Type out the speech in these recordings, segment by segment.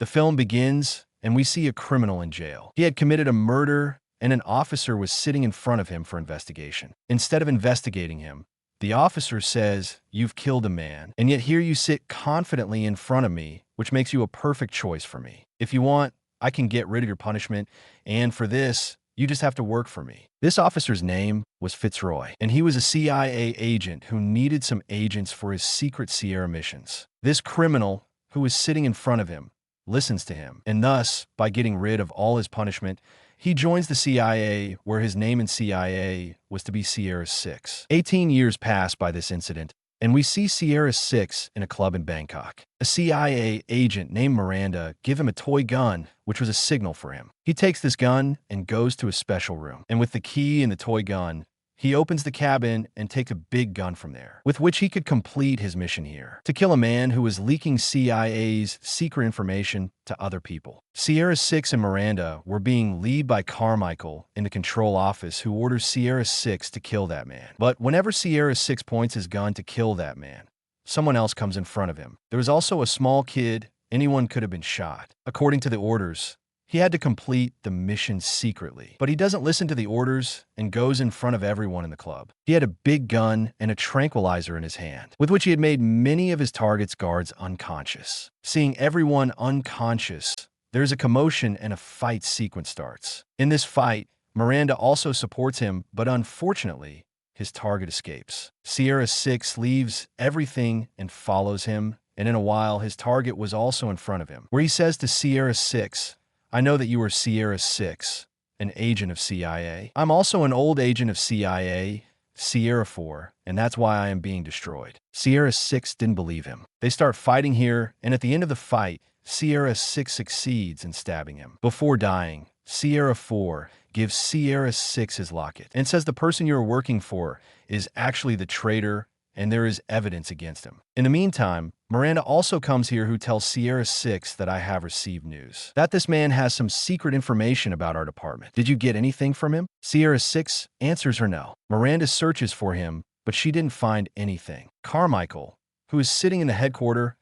The film begins, and we see a criminal in jail. He had committed a murder, and an officer was sitting in front of him for investigation. Instead of investigating him, the officer says, "You've killed a man, and yet here you sit confidently in front of me, which makes you a perfect choice for me. If you want, I can get rid of your punishment, and for this, you just have to work for me." This officer's name was Fitzroy, and he was a CIA agent who needed some agents for his secret Sierra missions. This criminal, who was sitting in front of him, listens to him, and thus, by getting rid of all his punishment, he joins the CIA, where his name in CIA was to be Sierra 6. 18 years pass by this incident, and we see Sierra 6 in a club in Bangkok. A CIA agent named Miranda gave him a toy gun, which was a signal for him. He takes this gun and goes to a special room, and with the key and the toy gun, he opens the cabin and takes a big gun from there, with which he could complete his mission here, to kill a man who was leaking CIA's secret information to other people. Sierra 6 and Miranda were being led by Carmichael in the control office, who orders Sierra 6 to kill that man. But whenever Sierra 6 points his gun to kill that man, someone else comes in front of him. There was also a small kid. Anyone could have been shot. According to the orders, he had to complete the mission secretly, but he doesn't listen to the orders and goes in front of everyone in the club. He had a big gun and a tranquilizer in his hand, with which he had made many of his target's guards unconscious. Seeing everyone unconscious, there's a commotion and a fight sequence starts. In this fight, Miranda also supports him, but unfortunately, his target escapes. Sierra 6 leaves everything and follows him, and in a while, his target was also in front of him, where he says to Sierra 6, "I know that you are Sierra 6, an agent of CIA. I'm also an old agent of CIA, Sierra 4, and that's why I am being destroyed." Sierra 6 didn't believe him. They start fighting here, and at the end of the fight, Sierra 6 succeeds in stabbing him. Before dying, Sierra 4 gives Sierra 6 his locket and says the person you're working for is actually the traitor, and there is evidence against him. In the meantime, Miranda also comes here, who tells Sierra 6 that I have received news, that this man has some secret information about our department. Did you get anything from him? Sierra 6 answers her no. Miranda searches for him, but she didn't find anything. Carmichael, who is sitting in the headquarters,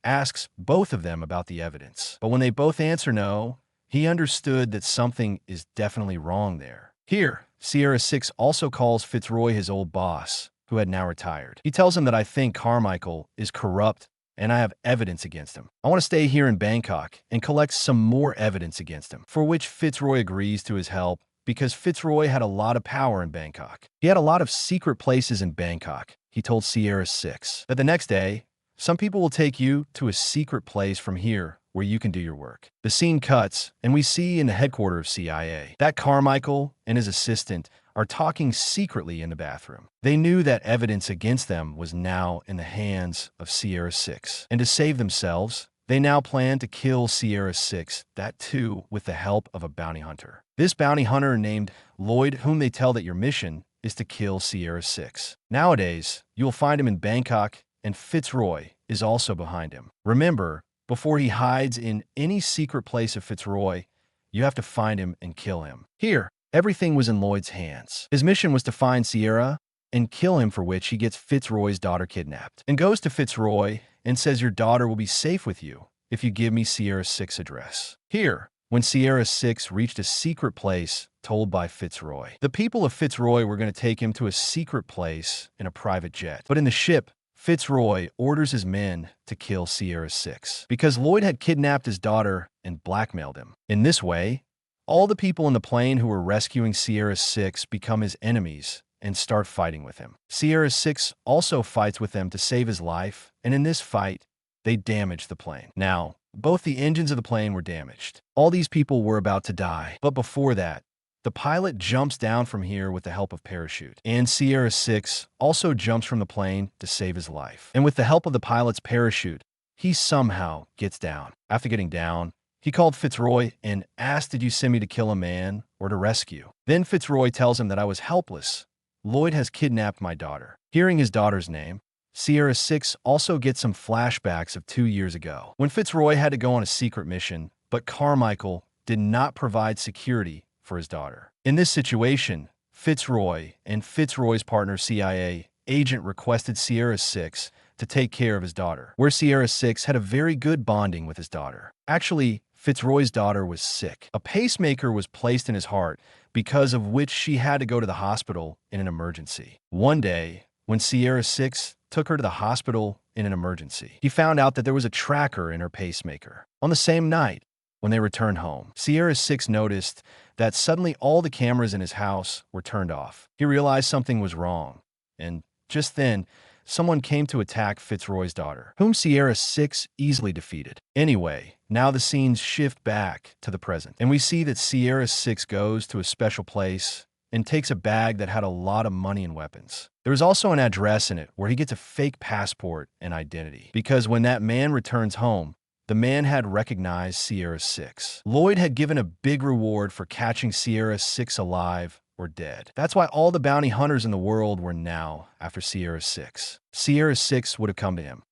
asks both of them about the evidence. But when they both answer no, he understood that something is definitely wrong there. Here, Sierra 6 also calls Fitzroy his old boss, who had now retired. He tells him that I think Carmichael is corrupt and I have evidence against him. I want to stay here in Bangkok and collect some more evidence against him, for which Fitzroy agrees to his help because Fitzroy had a lot of power in Bangkok. He had a lot of secret places in Bangkok. He told Sierra 6 that the next day, some people will take you to a secret place from here where you can do your work. The scene cuts, and we see in the headquarters of CIA that Carmichael and his assistant are talking secretly in the bathroom. They knew that evidence against them was now in the hands of Sierra 6, and to save themselves, they now plan to kill Sierra 6, that too with the help of a bounty hunter. This bounty hunter named Lloyd, whom they tell that your mission is to kill Sierra 6. Nowadays, you'll find him in Bangkok, and Fitzroy is also behind him. Remember, before he hides in any secret place of Fitzroy, you have to find him and kill him. Here, everything was in Lloyd's hands. His mission was to find Sierra and kill him, for which he gets Fitzroy's daughter kidnapped and goes to Fitzroy and says your daughter will be safe with you if you give me Sierra 6 address. Here, when Sierra 6 reached a secret place told by Fitzroy, the people of Fitzroy were going to take him to a secret place in a private jet. But in the ship, Fitzroy orders his men to kill Sierra 6 because Lloyd had kidnapped his daughter and blackmailed him. In this way, all the people in the plane who were rescuing Sierra 6 become his enemies and start fighting with him. Sierra 6 also fights with them to save his life, and in this fight, they damage the plane. Now, both the engines of the plane were damaged. All these people were about to die, but before that, the pilot jumps down from here with the help of parachute, and Sierra 6 also jumps from the plane to save his life. And with the help of the pilot's parachute, he somehow gets down. After getting down, he called Fitzroy and asked, "Did you send me to kill a man or to rescue?" Then Fitzroy tells him that I was helpless. Lloyd has kidnapped my daughter. Hearing his daughter's name, Sierra 6 also gets some flashbacks of 2 years ago, when Fitzroy had to go on a secret mission, but Carmichael did not provide security for his daughter. In this situation, Fitzroy and Fitzroy's partner CIA agent requested Sierra 6 to take care of his daughter, where Sierra 6 had a very good bonding with his daughter. Actually, Fitzroy's daughter was sick. A pacemaker was placed in his heart, because of which she had to go to the hospital in an emergency. One day, when Sierra 6 took her to the hospital in an emergency, he found out that there was a tracker in her pacemaker. On the same night, when they returned home, Sierra 6 noticed that suddenly all the cameras in his house were turned off. He realized something was wrong, and just then, someone came to attack Fitzroy's daughter, whom Sierra 6 easily defeated. Anyway, now the scenes shift back to the present, and we see that Sierra 6 goes to a special place and takes a bag that had a lot of money and weapons. There was also an address in it where he gets a fake passport and identity, because when that man returns home, the man had recognized Sierra 6. Lloyd had given a big reward for catching Sierra 6 alive or dead. That's why all the bounty hunters in the world were now after Sierra 6. Sierra 6 would have come to him.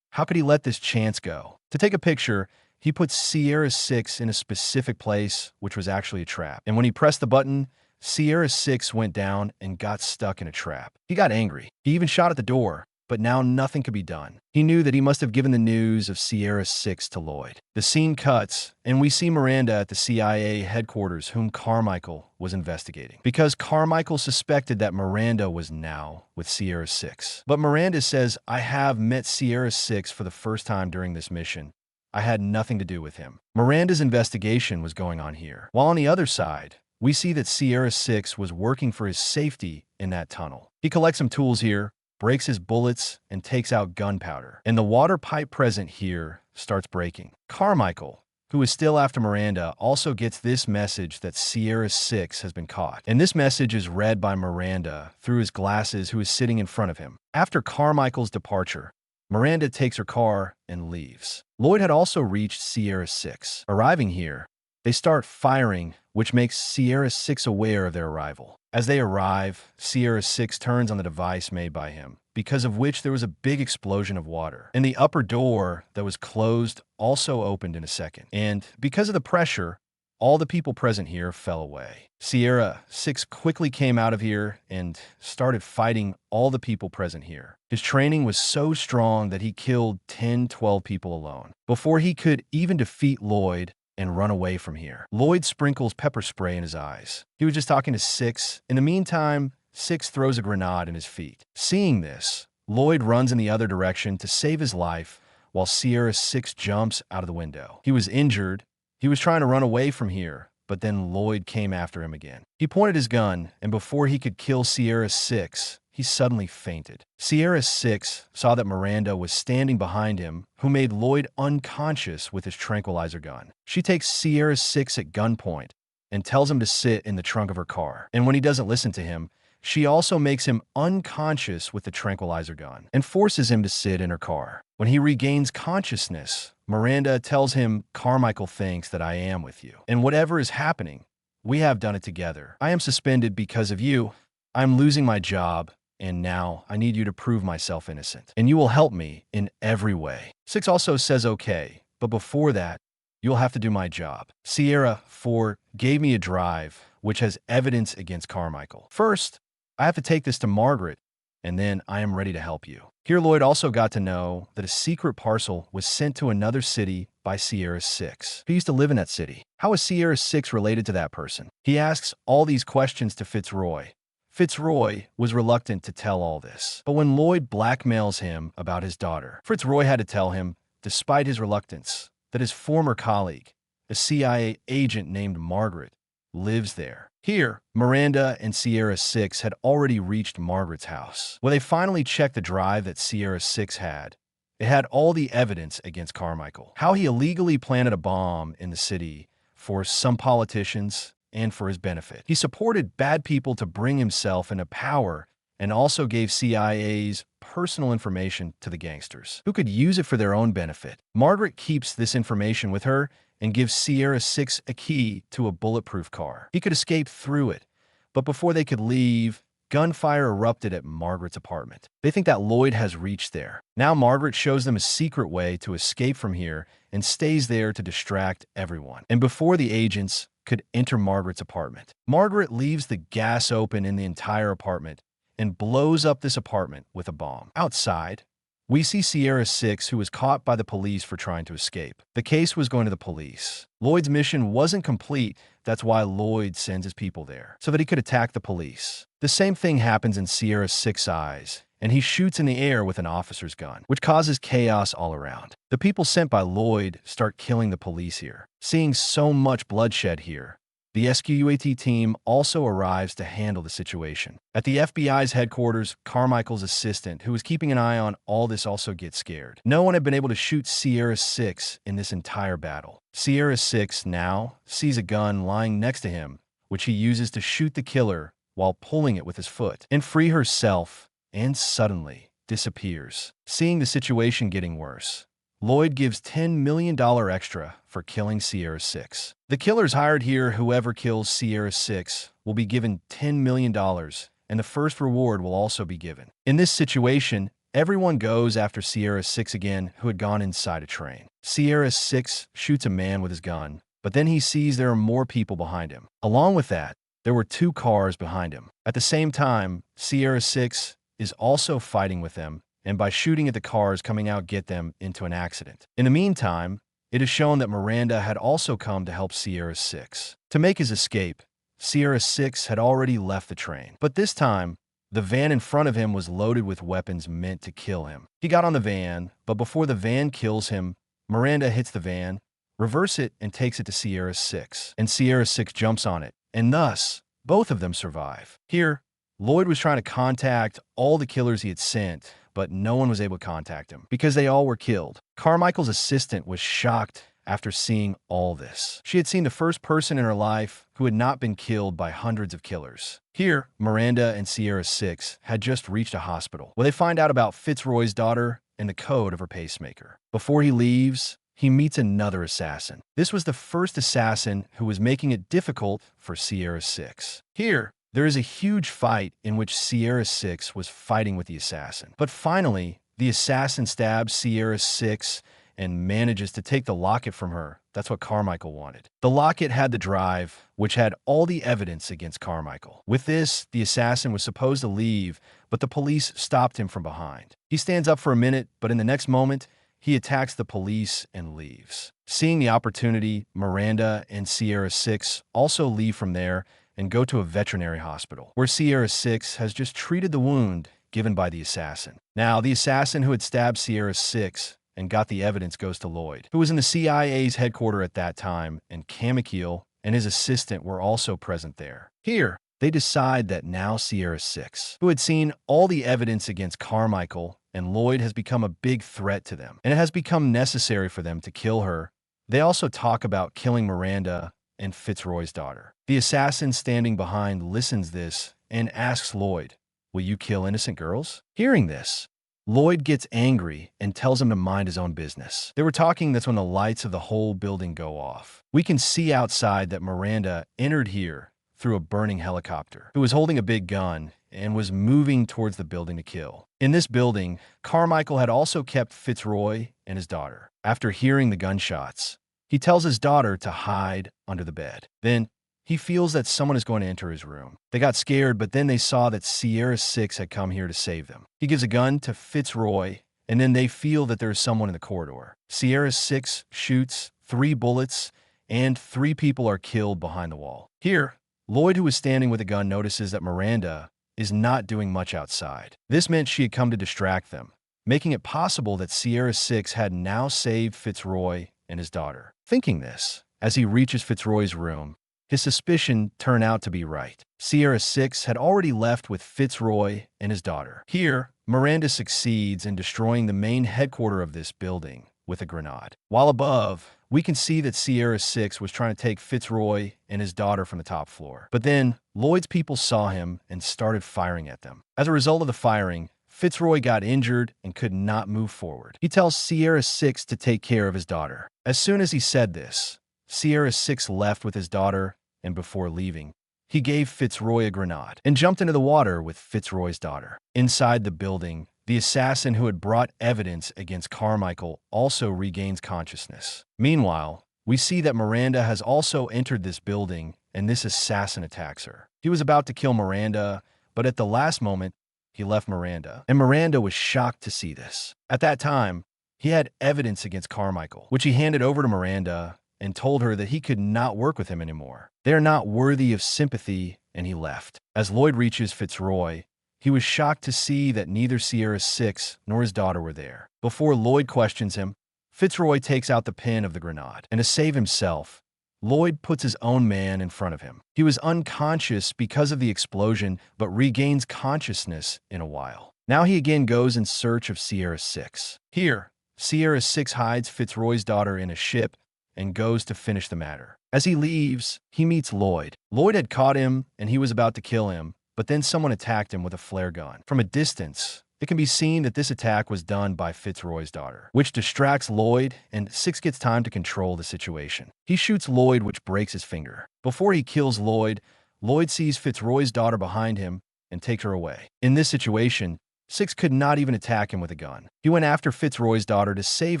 How could he let this chance go? To take a picture, he put Sierra 6 in a specific place, which was actually a trap. And when he pressed the button, Sierra 6 went down and got stuck in a trap. He got angry. He even shot at the door. But now nothing could be done. He knew that he must have given the news of Sierra 6 to Lloyd. The scene cuts, and we see Miranda at the CIA headquarters, whom Carmichael was investigating, because Carmichael suspected that Miranda was now with Sierra 6. But Miranda says, "I have met Sierra 6 for the first time during this mission. I had nothing to do with him." Miranda's investigation was going on here. While on the other side, we see that Sierra 6 was working for his safety in that tunnel. He collects some tools here, breaks his bullets, and takes out gunpowder. And the water pipe present here starts breaking. Carmichael, who is still after Miranda, also gets this message that Sierra 6 has been caught. And this message is read by Miranda through his glasses, who is sitting in front of him. After Carmichael's departure, Miranda takes her car and leaves. Lloyd had also reached Sierra 6. Arriving here, they start firing, which makes Sierra 6 aware of their arrival. As they arrive, Sierra 6 turns on the device made by him, because of which there was a big explosion of water. And the upper door that was closed also opened in a second. And because of the pressure, all the people present here fell away. Sierra 6 quickly came out of here and started fighting all the people present here. His training was so strong that he killed 10-12 people alone, before he could even defeat Lloyd and run away from here. Lloyd sprinkles pepper spray in his eyes. He was just talking to 6. In the meantime, 6 throws a grenade in his feet. Seeing this, Lloyd runs in the other direction to save his life, while Sierra 6 jumps out of the window. He was injured. He was trying to run away from here, but then Lloyd came after him again. He pointed his gun, and before he could kill Sierra 6, he suddenly fainted. Sierra 6 saw that Miranda was standing behind him, who made Lloyd unconscious with his tranquilizer gun. She takes Sierra 6 at gunpoint and tells him to sit in the trunk of her car. And when he doesn't listen to him, she also makes him unconscious with the tranquilizer gun and forces him to sit in her car. When he regains consciousness, Miranda tells him, "Carmichael thinks that I am with you. And whatever is happening, we have done it together. I am suspended because of you. I'm losing my job. And now I need you to prove myself innocent. And you will help me in every way." 6 also says okay, but before that, you'll have to do my job. Sierra 4 gave me a drive, which has evidence against Carmichael. First, I have to take this to Margaret, and then I am ready to help you. Here, Lloyd also got to know that a secret parcel was sent to another city by Sierra 6. He used to live in that city. How is Sierra 6 related to that person? He asks all these questions to Fitzroy. Fitzroy was reluctant to tell all this. But when Lloyd blackmails him about his daughter, Fitzroy had to tell him, despite his reluctance, that his former colleague, a CIA agent named Margaret, lives there. Here, Miranda and Sierra 6 had already reached Margaret's house. When they finally checked the drive that Sierra 6 had, it had all the evidence against Carmichael. How he illegally planted a bomb in the city for some politicians and for his benefit. He supported bad people to bring himself into power and also gave CIA's personal information to the gangsters, who could use it for their own benefit. Margaret keeps this information with her and gives Sierra 6 a key to a bulletproof car. He could escape through it, but before they could leave, gunfire erupted at Margaret's apartment. They think that Lloyd has reached there. Now Margaret shows them a secret way to escape from here and stays there to distract everyone. And before the agents could enter Margaret's apartment, Margaret leaves the gas open in the entire apartment and blows up this apartment with a bomb. Outside, we see Sierra 6, who was caught by the police for trying to escape. The case was going to the police. Lloyd's mission wasn't complete. That's why Lloyd sends his people there, so that he could attack the police. The same thing happens in Sierra 6's eyes, and he shoots in the air with an officer's gun, which causes chaos all around. The people sent by Lloyd start killing the police here. Seeing so much bloodshed here, the SQUAT team also arrives to handle the situation. At the FBI's headquarters, Carmichael's assistant, who was keeping an eye on all this, also gets scared. No one had been able to shoot Sierra 6 in this entire battle. Sierra 6 now sees a gun lying next to him, which he uses to shoot the killer while pulling it with his foot, and free herself, and suddenly disappears. Seeing the situation getting worse, Lloyd gives $10 million extra for killing Sierra 6. The killers hired here, whoever kills Sierra 6, will be given $10 million, and the first reward will also be given. In this situation, everyone goes after Sierra 6 again, who had gone inside a train. Sierra 6 shoots a man with his gun, but then he sees there are more people behind him. Along with that, there were 2 cars behind him. At the same time, Sierra 6 is also fighting with them, and by shooting at the cars coming out get them into an accident. In the meantime, it is shown that Miranda had also come to help Sierra 6. To make his escape, Sierra 6 had already left the train. But this time, the van in front of him was loaded with weapons meant to kill him. He got on the van, but before the van kills him, Miranda hits the van, reverses it, and takes it to Sierra 6. And Sierra 6 jumps on it, and thus, both of them survive. Here, Lloyd was trying to contact all the killers he had sent, but no one was able to contact him because they all were killed. Carmichael's assistant was shocked after seeing all this. She had seen the first person in her life who had not been killed by hundreds of killers. Here, Miranda and Sierra 6 had just reached a hospital where they find out about Fitzroy's daughter and the code of her pacemaker. Before he leaves, he meets another assassin. This was the first assassin who was making it difficult for Sierra 6. Here, there is a huge fight in which Sierra 6 was fighting with the assassin. But finally, the assassin stabs Sierra 6 and manages to take the locket from her. That's what Carmichael wanted. The locket had the drive, which had all the evidence against Carmichael. With this, the assassin was supposed to leave, but the police stopped him from behind. He stands up for a minute, but in the next moment, he attacks the police and leaves. Seeing the opportunity, Miranda and Sierra 6 also leave from there and go to a veterinary hospital, where Sierra 6 has just treated the wound given by the assassin. Now, the assassin who had stabbed Sierra 6 and got the evidence goes to Lloyd, who was in the CIA's headquarters at that time, and Camakiel and his assistant were also present there. Here, they decide that now Sierra 6, who had seen all the evidence against Carmichael and Lloyd, has become a big threat to them, and it has become necessary for them to kill her. They also talk about killing Miranda and Fitzroy's daughter. The assassin standing behind listens this and asks Lloyd, "Will you kill innocent girls?" Hearing this, Lloyd gets angry and tells him to mind his own business. They were talking, that's when the lights of the whole building go off. We can see outside that Miranda entered here through a burning helicopter, who was holding a big gun and was moving towards the building to kill. In this building, Carmichael had also kept Fitzroy and his daughter. After hearing the gunshots, he tells his daughter to hide under the bed. Then, he feels that someone is going to enter his room. They got scared, but then they saw that Sierra 6 had come here to save them. He gives a gun to Fitzroy, and then they feel that there is someone in the corridor. Sierra 6 shoots 3 bullets, and 3 people are killed behind the wall. Here, Lloyd, who was standing with a gun, notices that Miranda is not doing much outside. This meant she had come to distract them, making it possible that Sierra 6 had now saved Fitzroy and his daughter. Thinking this, as he reaches Fitzroy's room, his suspicion turned out to be right. Sierra 6 had already left with Fitzroy and his daughter. Here, Miranda succeeds in destroying the main headquarters of this building with a grenade. While above, we can see that Sierra 6 was trying to take Fitzroy and his daughter from the top floor. But then, Lloyd's people saw him and started firing at them. As a result of the firing, Fitzroy got injured and could not move forward. He tells Sierra 6 to take care of his daughter. As soon as he said this, Sierra 6 left with his daughter, and before leaving, he gave Fitzroy a grenade and jumped into the water with Fitzroy's daughter. Inside the building, the assassin who had brought evidence against Carmichael also regains consciousness. Meanwhile, we see that Miranda has also entered this building, and this assassin attacks her. He was about to kill Miranda, but at the last moment, he left Miranda, and Miranda was shocked to see this. At that time, he had evidence against Carmichael, which he handed over to Miranda and told her that he could not work with him anymore. They are not worthy of sympathy, and he left. As Lloyd reaches Fitzroy, he was shocked to see that neither Sierra 6 nor his daughter were there. Before Lloyd questions him, Fitzroy takes out the pin of the grenade, and to save himself, Lloyd puts his own man in front of him. He was unconscious because of the explosion, but regains consciousness in a while. Now he again goes in search of Sierra 6. Here, Sierra 6 hides Fitzroy's daughter in a ship and goes to finish the matter. As he leaves, he meets Lloyd. Lloyd had caught him, and he was about to kill him, but then someone attacked him with a flare gun. From a distance, it can be seen that this attack was done by Fitzroy's daughter, which distracts Lloyd, and 6 gets time to control the situation. He shoots Lloyd, which breaks his finger. Before he kills Lloyd, Lloyd sees Fitzroy's daughter behind him and takes her away. In this situation, 6 could not even attack him with a gun. He went after Fitzroy's daughter to save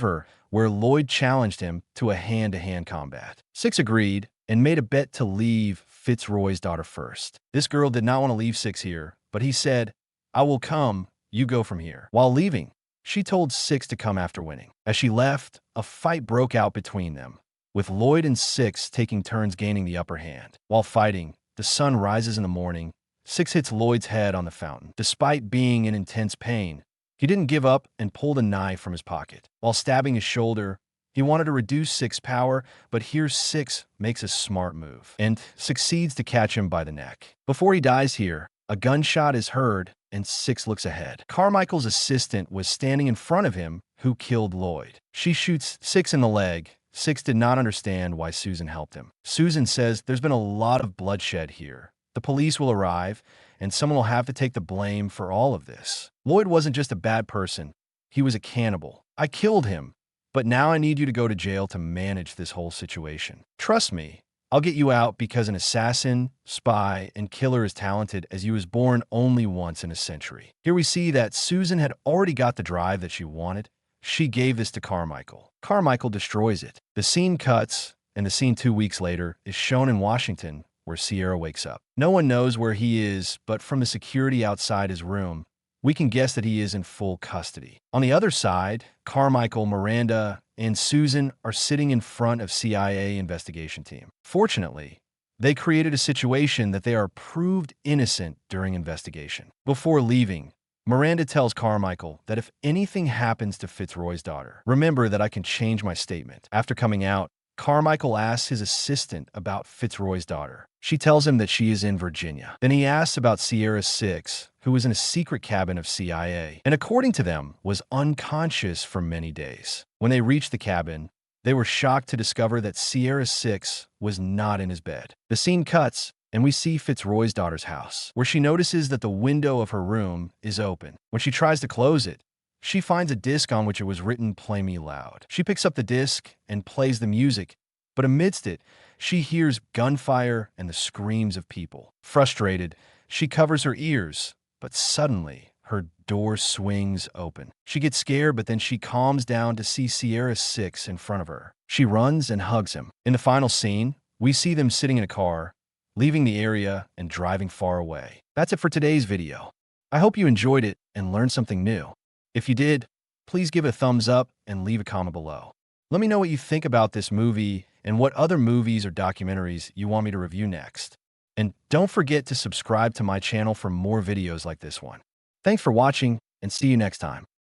her, where Lloyd challenged him to a hand-to-hand combat. 6 agreed and made a bet to leave Fitzroy's daughter first. This girl did not want to leave 6 here, but he said, "I will come. You go from here." While leaving, she told 6 to come after winning. As she left, a fight broke out between them, with Lloyd and 6 taking turns gaining the upper hand. While fighting, the sun rises in the morning. 6 hits Lloyd's head on the fountain. Despite being in intense pain, he didn't give up and pulled a knife from his pocket. While stabbing his shoulder, he wanted to reduce 6's power, but here 6 makes a smart move and succeeds to catch him by the neck. Before he dies here, a gunshot is heard, and 6 looks ahead. Carmichael's assistant was standing in front of him, who killed Lloyd. She shoots 6 in the leg. 6 did not understand why Susan helped him. Susan says there's been a lot of bloodshed here. The police will arrive, and someone will have to take the blame for all of this. Lloyd wasn't just a bad person. He was a cannibal. I killed him, but now I need you to go to jail to manage this whole situation. Trust me, I'll get you out because an assassin, spy, and killer as talented as you was born only once in a century. Here we see that Susan had already got the drive that she wanted. She gave this to Carmichael. Carmichael destroys it. The scene cuts, and the scene 2 weeks later is shown in Washington, where Sierra wakes up. No one knows where he is, but from the security outside his room, we can guess that he is in full custody. On the other side, Carmichael, Miranda, and Susan are sitting in front of CIA investigation team. Fortunately, they created a situation that they are proved innocent during investigation. Before leaving, Miranda tells Carmichael that if anything happens to Fitzroy's daughter, remember that I can change my statement. After coming out, Carmichael asks his assistant about Fitzroy's daughter. She tells him that she is in Virginia. Then he asks about Sierra 6, who was in a secret cabin of CIA, and according to them, was unconscious for many days. When they reached the cabin, they were shocked to discover that Sierra 6 was not in his bed. The scene cuts, and we see Fitzroy's daughter's house, where she notices that the window of her room is open. When she tries to close it, she finds a disc on which it was written, "Play Me Loud." She picks up the disc and plays the music, but amidst it, she hears gunfire and the screams of people. Frustrated, she covers her ears, but suddenly her door swings open. She gets scared, but then she calms down to see Sierra 6 in front of her. She runs and hugs him. In the final scene, we see them sitting in a car, leaving the area and driving far away. That's it for today's video. I hope you enjoyed it and learned something new. If you did, please give it a thumbs up and leave a comment below. Let me know what you think about this movie and what other movies or documentaries you want me to review next. And don't forget to subscribe to my channel for more videos like this one. Thanks for watching, and see you next time.